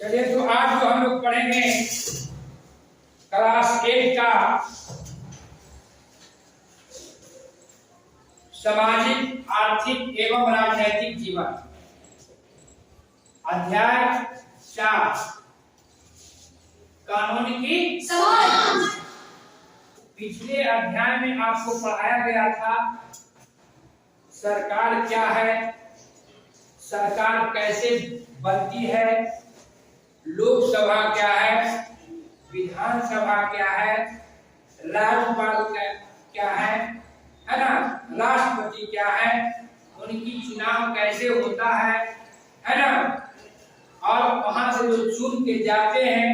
चलिए, तो आज जो हम लोग पढ़ेंगे क्लास 8 का सामाजिक, आर्थिक एवं राजनैतिक जीवन, अध्याय 4, कानून की समझ। पिछले अध्याय में आपको पढ़ाया गया था सरकार क्या है, सरकार कैसे बनती है, लोकसभा क्या है, विधानसभा क्या है, राज्यपाल क्या है ना, राष्ट्रपति क्या है, उनकी चुनाव कैसे होता है ना, और वहां से जो चुन के जाते हैं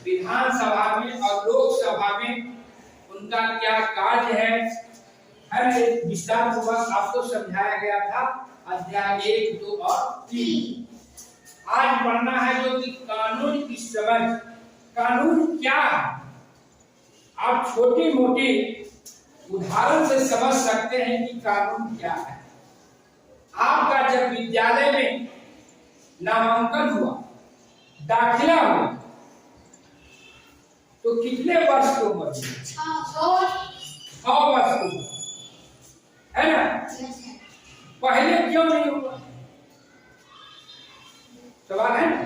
विधानसभा में और लोकसभा में उनका क्या कार्य है विस्तार पूर्वक आपको समझाया गया था अध्याय 1, 2 और 3। आज पढ़ना है जो कि कानून की समझ। कानून क्या है आप छोटी मोटी उदाहरण से समझ सकते हैं कि कानून क्या है। आपका जब विद्यालय में नामांकन हुआ, दाखिला हुआ, तो कितने वर्ष की उम्र थी? 6 वर्ष की उम्र, है ना? पहले क्यों नहीं हुआ? सवाल है ना?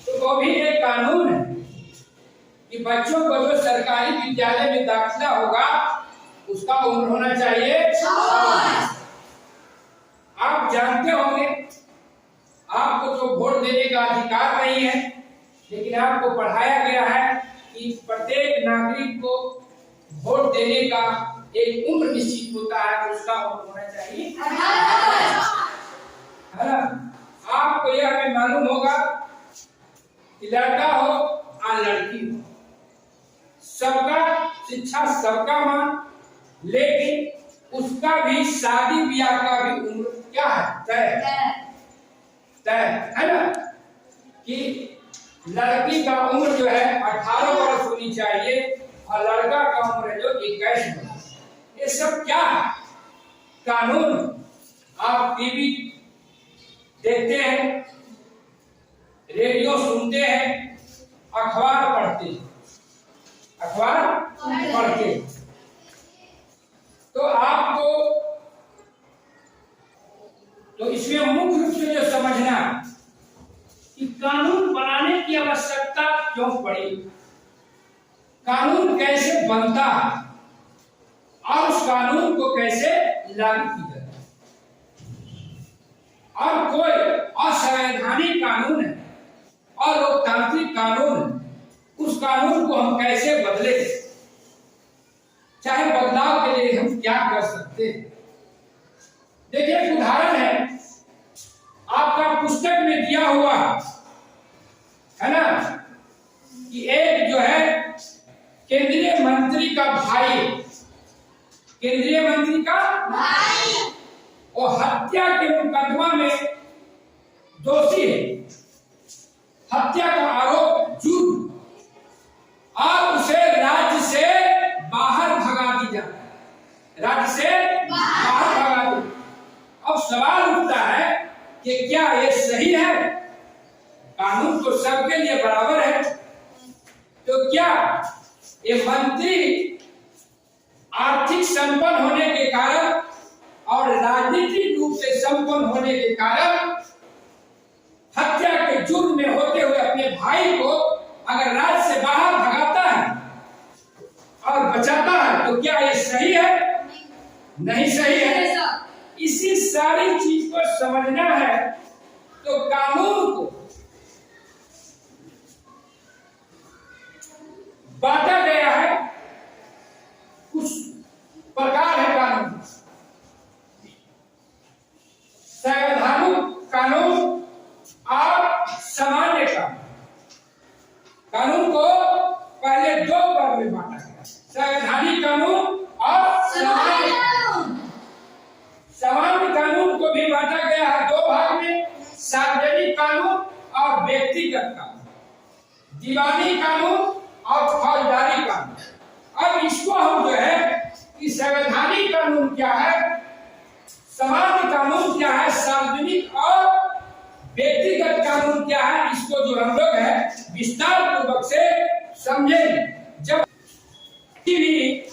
तो वो भी एक कानून है कि बच्चों को जो सरकारी विद्यालय में दाखिला होगा उसका उम्र होना चाहिए 6। आप जानते होंगे आपको तो वोट देने का अधिकार नहीं है, लेकिन आपको पढ़ाया गया है कि प्रत्येक नागरिक को वोट देने का एक उम्र निश्चित होता है, उसका उम्र होना चाहिए 18। है ना? आपको यह हमें मालूम होगा कि लड़का हो या लड़की हो, सबका शिक्षा सबका मान, लेकिन उसका भी शादी ब्याह का भी उम्र क्या है? तय है ना, कि लड़की का उम्र जो है 18 वर्ष होनी चाहिए और लड़का का उम्र जो 21 वर्ष। ये सब क्या है? कानून। आप टीवी देखते हैं, रेडियो सुनते हैं, अखबार पढ़ते हैं, तो आपको तो इसमें मुख्य रूप से जो समझना कि कानून बनाने की आवश्यकता क्यों पड़ी, कानून कैसे बनता है और उस कानून को कैसे लागू किया जाता है, और कोई असंवैधानिक कानून है और लोकतांत्रिक कानून है, उस कानून को हम कैसे बदले, चाहे बदलाव के लिए हम क्या कर सकते हैं। देखिए, एक उदाहरण है आपका पुस्तक में दिया हुआ है ना, कि एक जो है केंद्रीय मंत्री का भाई, केंद्रीय मंत्री का भाई वो हत्या के मुकदमा में दोषी है, हत्या का आरोप जुर्म, और उसे राज्य से बाहर भगा दी जाती है, राज्य से बाहर भगा दी। अब सवाल उठता है कि क्या ये सही है? कानून तो सबके लिए बराबर है, तो क्या ये मंत्री आर्थिक संपन्न होने के कारण और राजनीतिक रूप से संपन्न होने के कारण हत्या के जुर्म में होते हुए अपने भाई को अगर राज्य से बाहर भगाता है और बचाता है, तो क्या ये सही है? नहीं सही है। इसी सारी चीज को समझना है तो कानून को बांटा गया है, कुछ प्रकार है कानून। संवैधानिक कानून और सामान्य कानून। कानून को पहले 2 भाग में बांटा गया, संवैधानिक कानून और सामान्य कानून। सामान्य कानून को भी बांटा गया है 2 भाग में, सार्वजनिक कानून और व्यक्तिगत कानून, दीवानी कानून और फौजदारी कानून। अब इसको हम जो है कि संवैधानिक कानून क्या है, सामान्य कानून क्या है, सार्वजनिक और व्यक्तिगत कानून क्या है, इसको जो हम लोग है विस्तार पूर्वक से समझें। जब किसी भी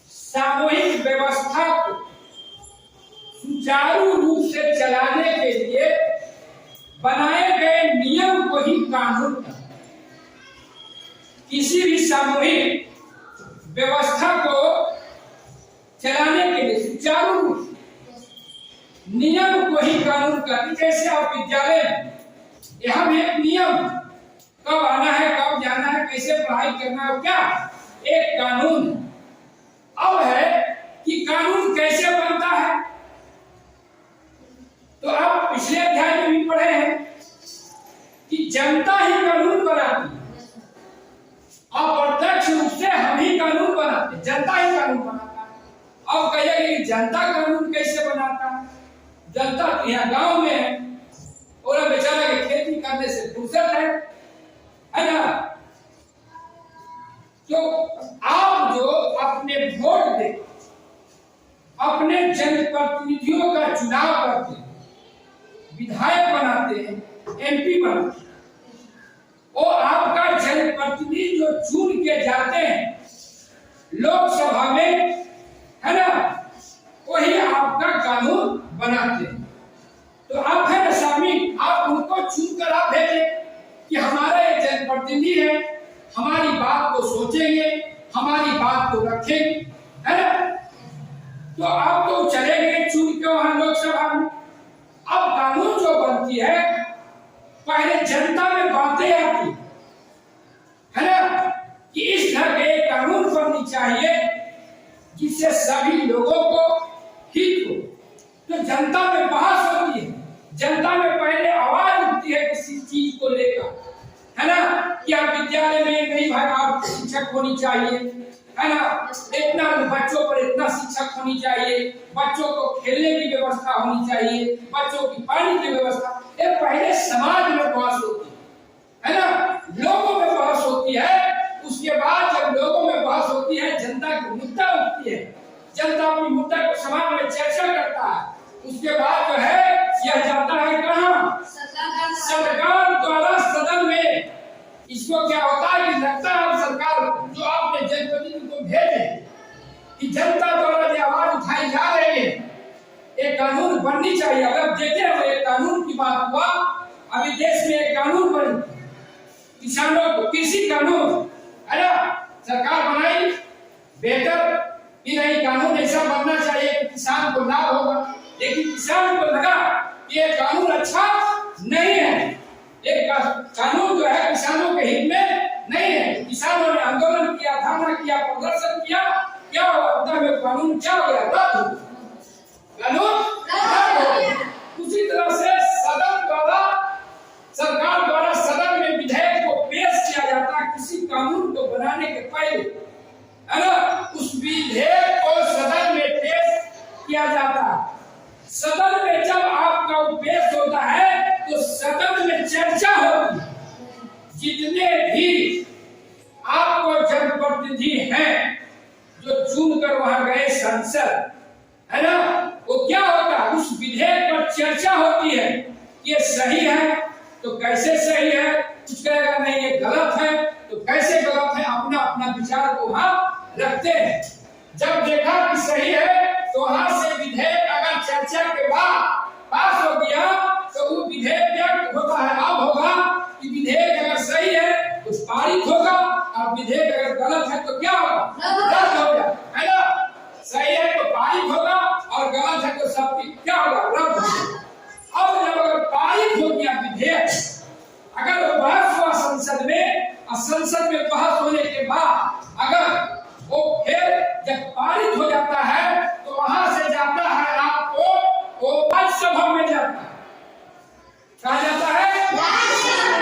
सामूहिक व्यवस्था को सुचारू रूप से चलाने के लिए बनाए गए नियम को ही कानून कहते हैं। किसी भी सामूहिक व्यवस्था को चलाने के लिए सुचारू रूप नियम को ही कानून कहते हैं। जैसे आप विद्यालय में यहाँ भी एक नियम, कब आना है, कब जाना है, कैसे पढ़ाई करना है, क्या एक कानून। अब है कि कानून कैसे बनता है, तो आप पिछले अध्याय में भी पढ़े हैं कि जनता ही कानून बनाती है। अप्रत्यक्ष रूप से हम ही कानून बनाते, जनता ही कानून बनाता है। अब कहिए कि जनता कानून कैसे बनाता है? जनता यहाँ गांव में है और बेचारा के खेती करने से फुर्सत है ना। तो आप जो अपने वोट दे, अपने जनप्रतिनिधियों का चुनाव करते हैं, विधायक बनाते हैं, एमपी बनाते हैं, वो आपका जनप्रतिनिधि जो चुन के जाते हैं लोकसभा में, है ना, वही आपका कानून बनाते हैं। तो आप है ना शामिल, आप उनको चुनकर आप भेजे कि हमारा ये जनप्रतिनिधि है, हमारी बात को सोचेंगे, हमारी बात को रखेंगे, है ना। तो आप तो चले गए चुन के वहां लोकसभा में। अब कानून जो बनती है, पहले जनता में बातें आती है ना, कि इस तरह के कानून बननी चाहिए जिससे सभी लोगों को हित हो। तो जनता में बहस होती है, जनता में पहले आवाज उठती है किसी चीज को लेकर, है ना, कि आप विद्यालय में नहीं भाई आप शिक्षक होनी चाहिए, है ना, इतना बच्चों पर इतना शिक्षक होनी चाहिए, बच्चों को खेलने की व्यवस्था होनी चाहिए, बच्चों की पानी की व्यवस्था। ये पहले समाज में बहस होती है ना, लोगों में बहस होती है। उसके बाद जब लोगों में बहस होती है, जनता की मुद्दा उठती है, जनता अपनी मुद्दा को समाज में चर्चा करता है, उसके बाद जो है यह जाता है कहाँ, सरकार द्वारा सदन में। इसको क्या होता है कि लगता है सरकार जो आपने जनप्रतिनिधि को भेजे कि जनता द्वारा जो आवाज उठाई जा रही है, एक कानून बननी चाहिए। अगर देखे हो एक कानून की बात हुआ, अभी देश में एक कानून बनी, किसानों को कृषि कानून, है ना, सरकार बनाई, बेहतर कि नहीं कानून ऐसा बनना चाहिए कि किसान को लाभ होगा। लेकिन किसान को लगा कि ये कानून अच्छा नहीं है, एक कानून जो है किसानों के हित में नहीं है। किसानों ने आंदोलन किया, धरना किया, प्रदर्शन किया, क्या हुआ में कानून क्या हो गया, रद्द हो गया, कानून रद्द हो गया। उसी तरह से सदन द्वारा, सरकार द्वारा सदन में विधेयक को पेश किया जाता है किसी कानून को बनाने के पहले, है ना, उस विधेयक को सदन में पेश किया जाता है। सदन में जब आपका पेश होता है तो सदन में चर्चा होती है। जितने भी आपको जनप्रतिनिधि हैं जो चुनकर वहां गए संसद, है ना, वो क्या होता है, उस विधेयक पर चर्चा होती है कि ये सही है तो कैसे सही है, कुछ कहेगा नहीं ये गलत है तो कैसे गलत है, अपना अपना विचार को वहां रखते हैं। जब देखा कि सही है तो वहां से विधेयक अगर चर्चा के बाद पास हो गया तो वो विधेयक क्या होता है, अब होगा कि विधेयक अगर सही है तो पारित होगा, और विधेयक अगर गलत है तो क्या होगा, रद्द हो गया, है ना। सही है तो पारित होगा और गलत है तो सब क्या होगा, रद्द होगा। अब जब अगर पारित हो गया विधेयक, अगर वो बहस हुआ संसद में, और संसद में बहस होने के बाद अगर वो फिर जब पारित हो जाता है तो वहां से जाता है आपको वो राज्यसभा में जाता है, कहा जाता है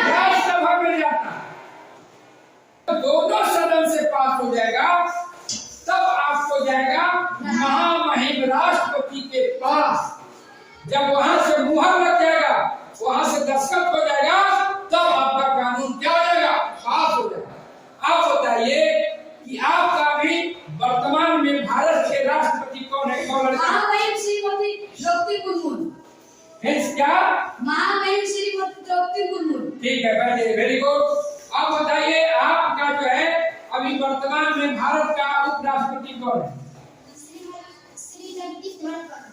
राज्यसभा में जाता है। तो दोनों सदन से पास हो जाएगा, तब आपको जाएगा महामहिम राष्ट्रपति के पास। जब वहां से मुहर लग जाएगा, वहां से दस्तखत हो जाएगा, तब आपका कानून क्या हो जाएगा, पास हो जाएगा। आप बताइए कि आपका भी वर्तमान में भारत के राष्ट्रपति कौन है, कौन है? महामहिम श्रीमती द्रौपदी मुर्मू। क्या महामहिम श्रीमती है, बैठे, वेरी गुड। अब बताइए आपका जो है अभी वर्तमान में भारत का उपराष्ट्रपति कौन है? श्री जगदीप धनखड़।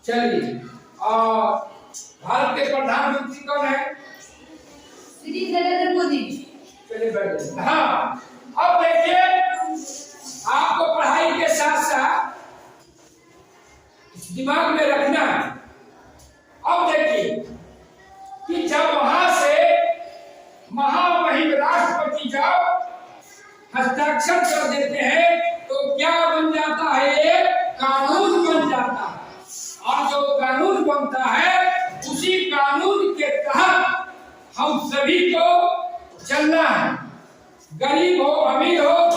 चलिए, और भारत के प्रधानमंत्री कौन है? श्री नरेंद्र मोदी। चलिए बैठिए। हाँ, अब देखिए आपको पढ़ाई के साथ साथ दिमाग में रखना है। अब देखिए कि जब वहां से महामहिम राष्ट्रपति जब हस्ताक्षर कर देते हैं तो क्या बन जाता है? एक कानून बन जाता है, और जो कानून बनता है उसी कानून के तहत हम सभी को चलना है। गरीब हो अमीर हो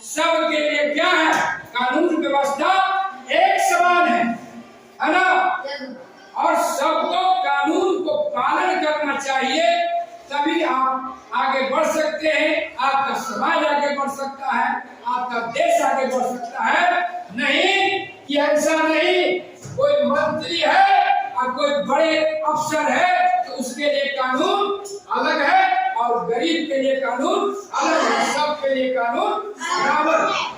सबके लिए क्या है? कानून व्यवस्था एक समान है ना? और सबको कानून को पालन करना चाहिए, तभी आप आगे बढ़ सकते हैं, आपका समाज आगे बढ़ सकता है, आपका देश आगे बढ़ सकता है। नहीं कि ऐसा नहीं, कोई मंत्री है और कोई बड़े अफसर है तो उसके लिए कानून अलग है और गरीब के लिए कानून अलग है, सबके लिए कानून बराबर है।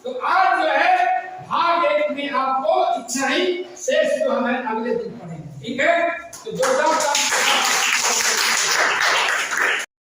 तो आज जो है भाग 1 में आपको इच्छा ही शेष जो हमें अगले दिन पढ़ेंगे, ठीक है? तो जो